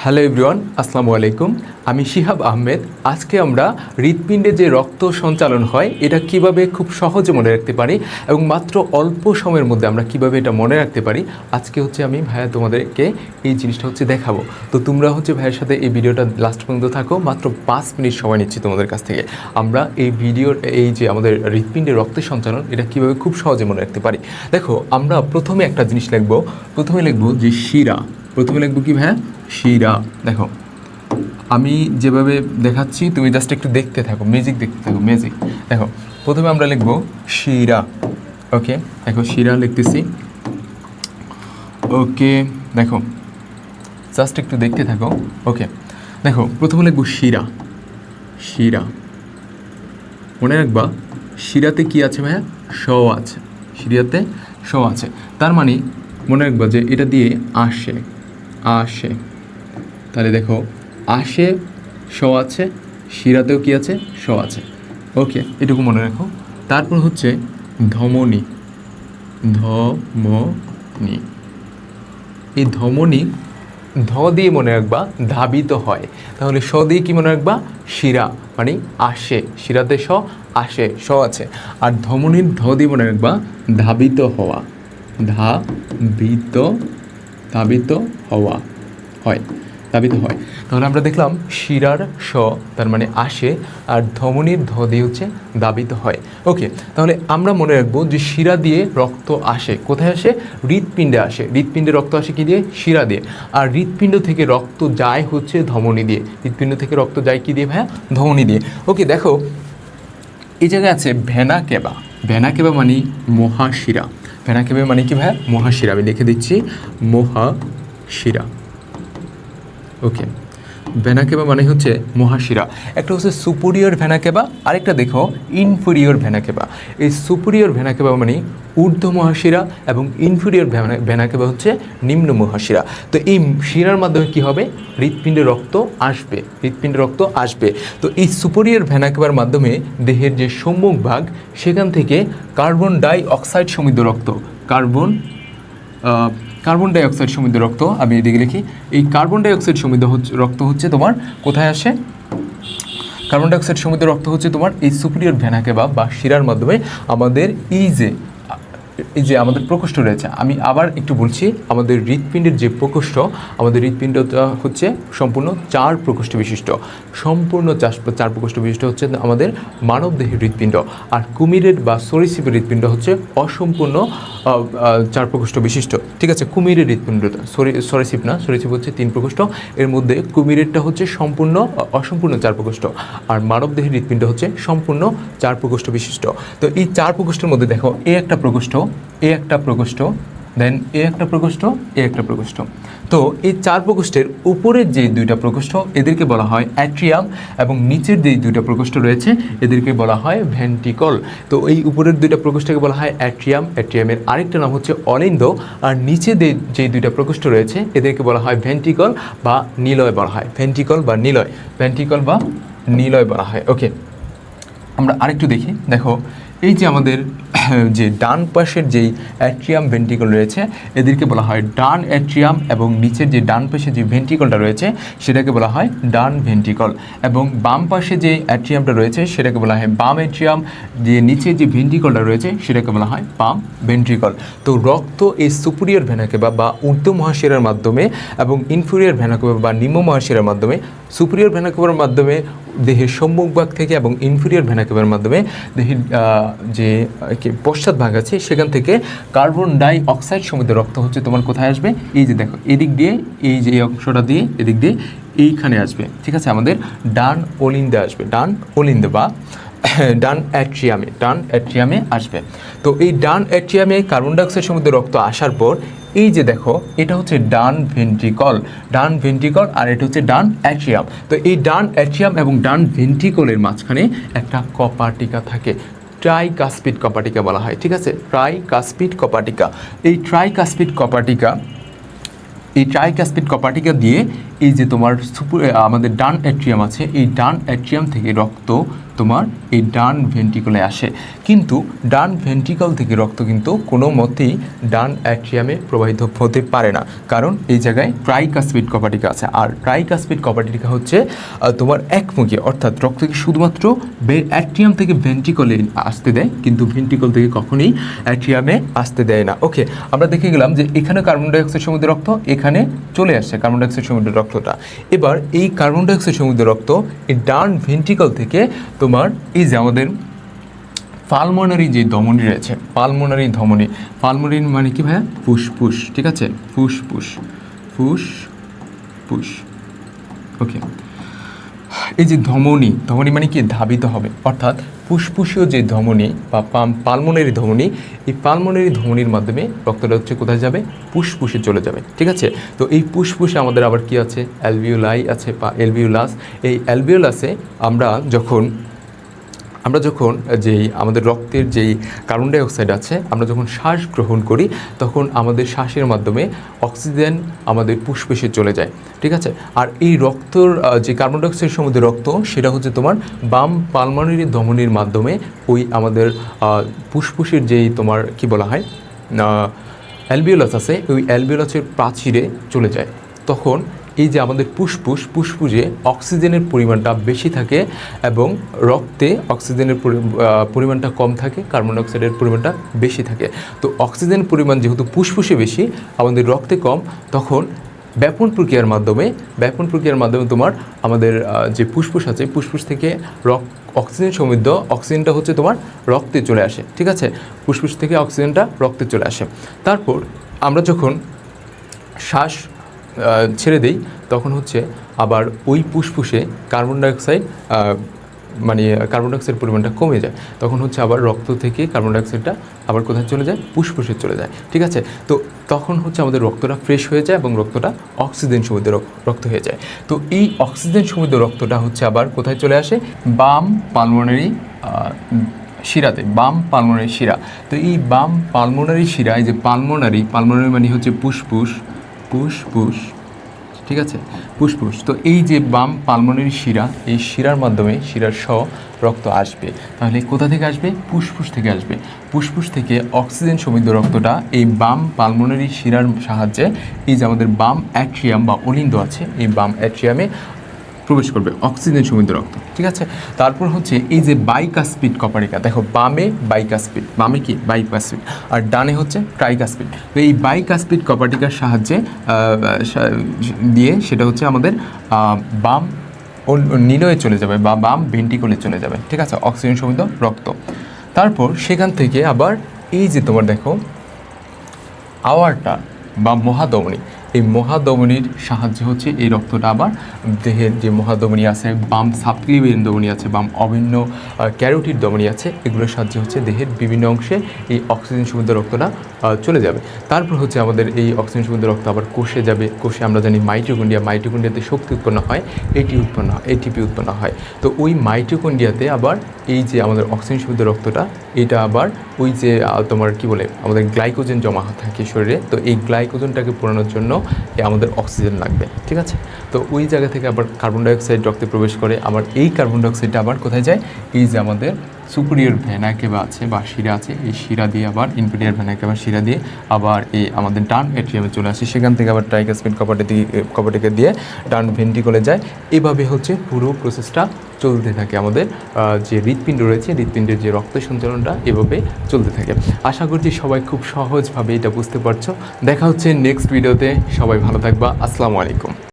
Hello everyone, আসসালামু আলাইকুম। আমি শিহাব আহমেদ। আজকে আমরা হৃৎপিণ্ডে যে রক্ত সঞ্চালন হয় এটা কিভাবে খুব সহজে মনে রাখতে পারি এবং মাত্র অল্প সময়ের মধ্যে আমরা কিভাবে এটা মনে রাখতে পারি, আজকে আমি ভাইয়া তোমাদেরকে এই জিনিসটা দেখাবো। তো তোমরা ভাইয়ের সাথে এই ভিডিওটা লাস্ট পর্যন্ত থাকো। মাত্র 5 মিনিট সময় নিচ্ছি তোমাদের কাছ থেকে। আমরা এই ভিডিওর এই যে আমাদের হৃৎপিণ্ডে রক্ত সঞ্চালন এটা কিভাবে খুব সহজে মনে রাখতে পারি। দেখো, আমরা প্রথমে একটা জিনিস লিখবো। প্রথমে লিখবো যে শিরা। প্রথমে লিখবো কি ভাইয়া? শিরা। দেখো, আমি যেভাবে দেখাচ্ছি তুমি জাস্ট একটু দেখতে থাকো, ম্যাজিক দেখতে থাকো, ম্যাজিক। দেখো, প্রথমে আমরা লিখবো শিরা। ওকে, দেখো শিরা লিখতেছি। ওকে, দেখো জাস্ট একটু দেখতে থাকো। ওকে, দেখো প্রথমে লিখবো শিরা। শিরা মনে রাখবা, শিরাতে কি আছে ভাইয়া? স আছে। শিরাতে স আছে, তার মানে মনে রাখবা যে এটা দিয়ে আসে। আসে, তাহলে দেখো আসে স আছে, শিরাতেও কি আছে? স আছে। ওকে, এটুকু মনে রাখো। তারপর ধমনী। ধমনী, এই ধমনী ধ দিয়ে মনে রাখবা ধাবিত হয়। তাহলে স দিয়ে কি মনে রাখবা? শিরা, মানে আসে। শিরাতে স আসে, স আছে। আর ধমনীর ধ দিয়ে মনে রাখবা ধাবিত হওয়া। ধাবিত, ধাবিত হওয়া হয়, ধাবিত হয়। তাহলে আমরা দেখলাম শিরার স তার মানে আসে, আর ধমনীর ধ দিয়ে ধাবিত হয়। ওকে, তাহলে আমরা মনে রাখবো যে শিরা দিয়ে রক্ত আসে। কোথায় আসে? হৃৎপিণ্ডে আসে। হৃৎপিণ্ডে রক্ত আসে কি দিয়ে? শিরা দিয়ে। আর হৃৎপিণ্ড থেকে রক্ত যায় ধমনী দিয়ে। হৃৎপিণ্ড থেকে রক্ত যায় কি দিয়ে ভাইয়া? ধমনী দিয়ে। ওকে, দেখো এই জায়গায় আছে ভেনা কেবা। ভেনা কেবা মানে মহাশিরা। ভেনা কেবা মানে কি ভাইয়া? মহাশিরা। আমি লিখে দিচ্ছি মহাশিরা। ওকে, ভেনা কেবা মানে মহাশিরা। একটা সুপিরিয়র ভেনা কেবা, আরেকটা দেখো ইনফেরিয়র ভেনা কেবা। এই সুপিরিয়র ভেনা কেবা মানে ঊর্ধ্ব মহাশিরা এবং ইনফেরিয়র ভেনা কেবা নিম্ন মহাশিরা। তো এই শিরার মাধ্যমে কি হবে? হৃৎপিণ্ডে রক্ত আসবে। হৃৎপিণ্ডে রক্ত আসবে। তো এই সুপিরিয়র ভেনা কেবার মাধ্যমে দেহের যে সম্মুখ ভাগ, সেখান থেকে কার্বন ডাই অক্সাইড সমৃদ্ধ রক্ত, কার্বন ডাই অক্সাইড সমৃদ্ধ রক্ত, আমি এদিকে লিখি, এই কার্বন ডাই অক্সাইড সমৃদ্ধ রক্ত তোমার কোথায় আসে? কার্বন ডাই অক্সাইড সমৃদ্ধ রক্ত তোমার এই সুপিরিয়র ভেনা কেবা বা শিরার মাধ্যমে আমাদের এই যে আমাদের প্রকোষ্ঠ রয়েছে। আমি আবার একটু বলছি, আমাদের হৃৎপিণ্ডের যে প্রকোষ্ঠ, আমাদের হৃৎপিণ্ডটা সম্পূর্ণ 4 প্রকোষ্ঠ বিশিষ্ট। সম্পূর্ণ 4 প্রকোষ্ঠ বিশিষ্ট আমাদের মানবদেহের হৃৎপিণ্ড। আর কুমিরের বা সরীসৃপের হৃৎপিণ্ড অসম্পূর্ণ 4 প্রকোষ্ঠ বিশিষ্ট। ঠিক আছে, কুমিরের হৃৎপিণ্ডটা, সরীসৃপ না, সরীসৃপ 3 প্রকোষ্ঠ। এর মধ্যে কুমিরেরটা সম্পূর্ণ অসম্পূর্ণ 4 প্রকোষ্ঠ, আর মানবদেহের হৃৎপিণ্ড সম্পূর্ণ 4 প্রকোষ্ঠ বিশিষ্ট। তো এই 4 প্রকোষ্ঠের মধ্যে দেখো এ একটা প্রকোষ্ঠ, এ একটা প্রকোষ্ঠ, দেন এ একটা প্রকোষ্ঠ, এ একটা প্রকোষ্ঠ। তো এই 4 প্রকোষ্ঠের উপরের যে 2টা প্রকোষ্ঠ এদেরকে বলা হয় অ্যাট্রিয়াম, এবং নিচের যে 2টা প্রকোষ্ঠ রয়েছে এদেরকে বলা হয় ভেন্ট্রিকল। তো এই উপরের 2টা প্রকোষ্ঠকে বলা হয় অ্যাট্রিয়াম, অ্যাট্রিয়ামের আরেকটা নাম অলিন্দ। আর নিচে যে 2টা প্রকোষ্ঠ রয়েছে এদেরকে বলা হয় ভেন্ট্রিকল বা নিলয় বলা হয়। ভেন্ট্রিকল বা নিলয়, ভেন্ট্রিকল বা নিলয় বলা হয়। ওকে, আমরা আরেকটু দেখি। দেখো, এই যে আমাদের যে ডান পাশের যেই অ্যাট্রিয়াম ভেন্ট্রিকল রয়েছে এদেরকে বলা হয় ডান অ্যাট্রিয়াম, এবং নিচের যে ডান পাশে যে ভেন্ট্রিকলটা রয়েছে সেটাকে বলা হয় ডান ভেন্ট্রিকল, এবং বাম পাশে যে অ্যাট্রিয়ামটা রয়েছে সেটাকে বলা হয় বাম অ্যাট্রিয়াম, যে নিচে যে ভেন্ট্রিকলটা রয়েছে সেটাকে বলা হয় বাম ভেন্ট্রিকল। তো রক্ত এই সুপিরিয়র ভেনা কেবা বা ঊর্ধ্ব মহাশিরার মাধ্যমে এবং ইনফেরিয়র ভেনা কেবা বা নিম্ন মহাশিরার মাধ্যমে, সুপিরিয়র ভেনা কেবার মাধ্যমে দেহের সম্মুখ ভাগ থেকে, এবং ইনফেরিয়র ভেনা কেবার মাধ্যমে দেহের যে পশ্চাৎ ভাগ আছে সেখান থেকে কার্বন ডাই অক্সাইড সমৃদ্ধ রক্ত তোমার কোথায় আসবে? এই যে দেখো, এদিক দিয়ে, এই যে অংশটা দিয়ে এদিক দিয়ে এইখানে আসবে। ঠিক আছে, আমাদের ডান অলিন্দে আসবে, ডান অলিন্দে বা ডান অ্যাট্রিয়ামে আসবে। তো এই ডান অ্যাট্রিয়ামে কার্বন ডাই অক্সাইড সমৃদ্ধ রক্ত আসার পর এই যে দেখো, এটা ডান ভেন্ট্রিকল, ডান ভেন্ট্রিকল, আর এটা ডান অ্যাট্রিয়াম। তো এই ডান অ্যাট্রিয়াম এবং ডান ভেন্ট্রিকলের মাঝখানে একটা কপাটিকা থাকে, ট্রাইকাসপিড কপাটিকা বলা হয়। ঠিক আছে, ট্রাইকাসপিড কপাটিকা। এই ট্রাইকাসপিড কপাটিকা দিয়ে এই যে তোমার আমাদের ডান অ্যাট্রিয়াম আছে, এই ডান অ্যাট্রিয়াম থেকে রক্ত তোমার এই ডান ভেন্ট্রিকলে আসে। কিন্তু ডান ভেন্ট্রিকল থেকে রক্ত কিন্তু কোনো মতেই ডান অ্যাট্রিয়ামে প্রবাহিত হতে পারে না, কারণ এই জায়গায় ট্রাইকাসপিড কপাটিকা আছে। আর ট্রাইকাসপিড কপাটিকা হচ্ছে তোমার একমুখী, অর্থাৎ রক্তকে শুধুমাত্র অ্যাট্রিয়াম থেকে ভেন্ট্রিকলে আসতে দেয়, কিন্তু ভেন্ট্রিকল থেকে কখনোই অ্যাট্রিয়ামে আসতে দেয় না। ওকে, আমরা দেখে গেলাম যে এখানে কার্বন ডাইঅক্সাইড সমৃদ্ধ রক্ত এখানে চলে আসছে কার্বন ডাইঅক্সাইড সমৃদ্ধ রক্তটা। এবার এই কার্বন ডাইঅক্সাইড সমৃদ্ধ রক্ত এই ডান ভেন্ট্রিকল থেকে তোমার এই যে আমাদের পালমোনারি যে ধমনী রয়েছে, পালমোনারি ধমনী, পালমোনারি মানে কি ভাইয়া? ফুসফুস, ঠিক আছে, ফুসফুস, ফুসফুস। ওকে, এই যে ধমনী, ধমনী মানে কি? ধাবিত হবে, অর্থাৎ ফুসফুসীয় যে ধমনী বা পালমোনারি ধমনী, এই পালমোনারি ধমনীর মাধ্যমে রক্তটা হচ্ছে কোথায় যাবে? ফুসফুসে চলে যাবে, ঠিক আছে। তো এই ফুসফুসে আমাদের আবার কি আছে? অ্যালভিওলাই আছে বা অ্যালভিওলাস। এই অ্যালভিওলাসে আমরা যখন যেই আমাদের রক্তের যেই কার্বন ডাইঅক্সাইড আছে, আমরা যখন শ্বাস গ্রহণ করি তখন আমাদের শ্বাসের মাধ্যমে অক্সিজেন আমাদের ফুসফুসে চলে যায়, ঠিক আছে। আর এই রক্তর যে কার্বন ডাইঅক্সাইড সমৃদ্ধ রক্ত, সেটা হচ্ছে তোমার বাম পালমোনারি ধমনীর মাধ্যমে ওই আমাদের ফুসফুসের যেই তোমার কি বলা হয় অ্যালভিওলাস আছে, ওই অ্যালভিওলাসের প্রাচীরে চলে যায়। তখন এই যে আমাদের ফুসফুসে অক্সিজেনের পরিমাণটা বেশি থাকে এবং রক্তে অক্সিজেনের পরিমাণটা কম থাকে, কার্বন ডাইঅক্সাইডের পরিমাণটা বেশি থাকে। তো অক্সিজেনের পরিমাণ যেহেতু ফুসফুসে বেশি, আমাদের রক্তে কম, তখন ব্যাপন প্রক্রিয়ার মাধ্যমে তোমার আমাদের যে ফুসফুস আছে, ফুসফুস থেকে অক্সিজেন সমৃদ্ধ অক্সিজেনটা হচ্ছে তোমার রক্তে চলে আসে, ঠিক আছে। ফুসফুস থেকে অক্সিজেনটা রক্তে চলে আসে। তারপর আমরা যখন শ্বাস ছেড়ে দেই তখন হচ্ছে আবার ওই ফুসফুসে কার্বন ডাইঅক্সাইড পরিমাণটা কমে যায়। তখন হচ্ছে আবার রক্ত থেকে কার্বন ডাইঅক্সাইডটা আবার কোথায় চলে যায়? ফুসফুসে চলে যায়, ঠিক আছে। তো তখন হচ্ছে আমাদের রক্তটা ফ্রেশ হয়ে যায় এবং রক্তটা অক্সিজেন সমৃদ্ধ রক্ত হয়ে যায়। তো এই অক্সিজেন সমৃদ্ধ রক্তটা হচ্ছে আবার কোথায় চলে আসে? বাম পালমোনারি শিরাতে, বাম পালমোনারি শিরা। তো এই বাম পালমোনারি শিরা, এই যে পালমোনারি মানে হচ্ছে ফুসফুস, ঠিক আছে, ফুসফুস। তো এই যে বাম পালমোনারি শিরা, এই শিরার মাধ্যমে শিরার রক্ত আসবে। তাহলে কোথা থেকে আসবে? ফুসফুস থেকে আসবে। ফুসফুস থেকে অক্সিজেন সমৃদ্ধ রক্তটা এই বাম পালমোনারি শিরার সাহায্যে এই যে আমাদের বাম অ্যাট্রিয়াম বা অলিন্দ আছে, এই বাম অ্যাট্রিয়ামে প্রবেশ করবে অক্সিজেন সমৃদ্ধ রক্ত, ঠিক আছে। তারপর হচ্ছে এই যে বাইকাসপিড কপাটিকা, দেখো বামে বাইকাসপিড, বামে কি? বাইকাসপিড, আর ডানে হচ্ছে ট্রাইকাসপিড। তো এই বাইকাসপিড কপাটিকার সাহায্যে দিয়ে সেটা হচ্ছে আমাদের বাম নিলয়ে চলে যাবে বা বাম ভেন্ট্রিকলে চলে যাবে, ঠিক আছে, অক্সিজেন সমৃদ্ধ রক্ত। তারপর সেখান থেকে আবার এই যে তোমার দেখো আওয়ারটা বা মহাধমনী, এই মহাধমনীর সাহায্যে হচ্ছে এই রক্তটা আবার দেহের যে মহাধমনী আছে, বাম সাবক্লিভিয়ান ধমনী আছে, বাম অভিন্ন ক্যারোটিড ধমনী আছে, এগুলোর সাহায্যে হচ্ছে দেহের বিভিন্ন অংশে এই অক্সিজেন সমৃদ্ধ রক্তটা চলে যাবে। তারপর হচ্ছে আমাদের এই অক্সিজেন সমৃদ্ধ রক্ত আবার কোষে যাবে। কোষে আমরা জানি মাইটোকন্ড্রিয়াতে শক্তি উৎপন্ন হয়, এটিপি উৎপন্ন হয়। তো ওই মাইটোকন্ড্রিয়াতে আবার এই যে আমাদের অক্সিজেন সমৃদ্ধ রক্তটা, এটা আবার ওই যে তোমার কি বলে আমাদের গ্লাইকোজেন জমা থাকে শরীরে, তো এই গ্লাইকোজেনটাকে পোড়ানোর জন্য আমাদের অক্সিজেন লাগবে, ঠিক আছে। তো ওই জায়গা থেকে আবার কার্বন ডাইঅক্সাইড রক্তে প্রবেশ করে, আবার এই কার্বন ডাইঅক্সাইডটা আবার কোথায় যায়? এই যে আমাদের সুপিরিয়র ভেনা কেবা আছে বা শিরা আছে, এই শিরা দিয়ে আবার ইনফিরিয়র ভেনা কেবা শিরা দিয়ে আবার এই আমাদের ডান অ্যাট্রিয়ামে চলে আসে। সেখান থেকে আবার ট্রাইকাসপিড কপাটিকা দিয়ে ডান ভেন্ট্রিকলে যায়। এভাবে হচ্ছে পুরো প্রসেসটা চলতে থাকে। আমাদের যে হৃৎপিণ্ড রয়েছে, হৃৎপিণ্ডের যে রক্ত সঞ্চালনটা এভাবে চলতে থাকে। আশা করছি সবাই খুব সহজভাবে এটা বুঝতে পারছো। দেখা হচ্ছে নেক্সট ভিডিওতে। সবাই ভালো থাকবা। আসসালামু আলাইকুম।